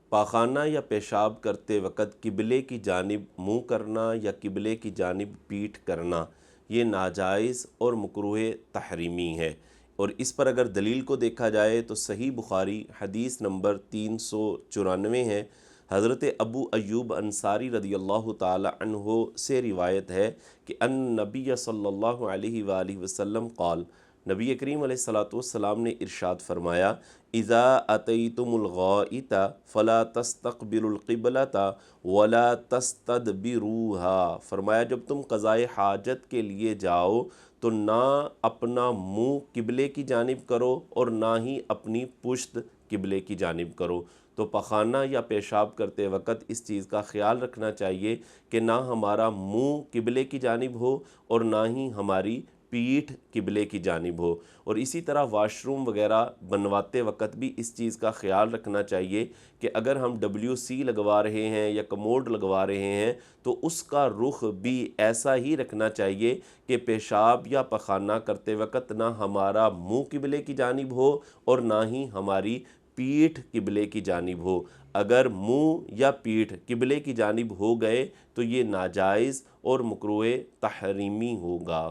پاخانہ یا پیشاب کرتے وقت قبلے کی جانب منہ کرنا یا قبلے کی جانب پیٹھ کرنا یہ ناجائز اور مکروہ تحریمی ہے۔ اور اس پر اگر دلیل کو دیکھا جائے تو صحیح بخاری حدیث نمبر 394 ہے، حضرت ابو ایوب انصاری رضی اللہ تعالی عنہ سے روایت ہے کہ ان نبی صلی اللہ علیہ وآلہ وسلم قال، نبی کریم علیہ السلام نے ارشاد فرمایا، اذا اتیتم الغائط فلا تستقبلوا القبلۃ ولا تستدبروها، فرمایا جب تم قضائے حاجت کے لیے جاؤ تو نہ اپنا منہ قبلے کی جانب کرو اور نہ ہی اپنی پشت قبلے کی جانب کرو۔ تو پخانہ یا پیشاب کرتے وقت اس چیز کا خیال رکھنا چاہیے کہ نہ ہمارا منہ قبلے کی جانب ہو اور نہ ہی ہماری پیٹھ قبلے کی جانب ہو۔ اور اسی طرح واش روم وغیرہ بنواتے وقت بھی اس چیز کا خیال رکھنا چاہیے کہ اگر ہم WC لگوا رہے ہیں یا کموڈ لگوا رہے ہیں تو اس کا رخ بھی ایسا ہی رکھنا چاہیے کہ پیشاب یا پخانہ کرتے وقت نہ ہمارا منہ قبلے کی جانب ہو اور نہ ہی ہماری پیٹھ قبلے کی جانب ہو۔ اگر منہ یا پیٹھ قبلے کی جانب ہو گئے تو یہ ناجائز اور مکروہ تحریمی ہوگا۔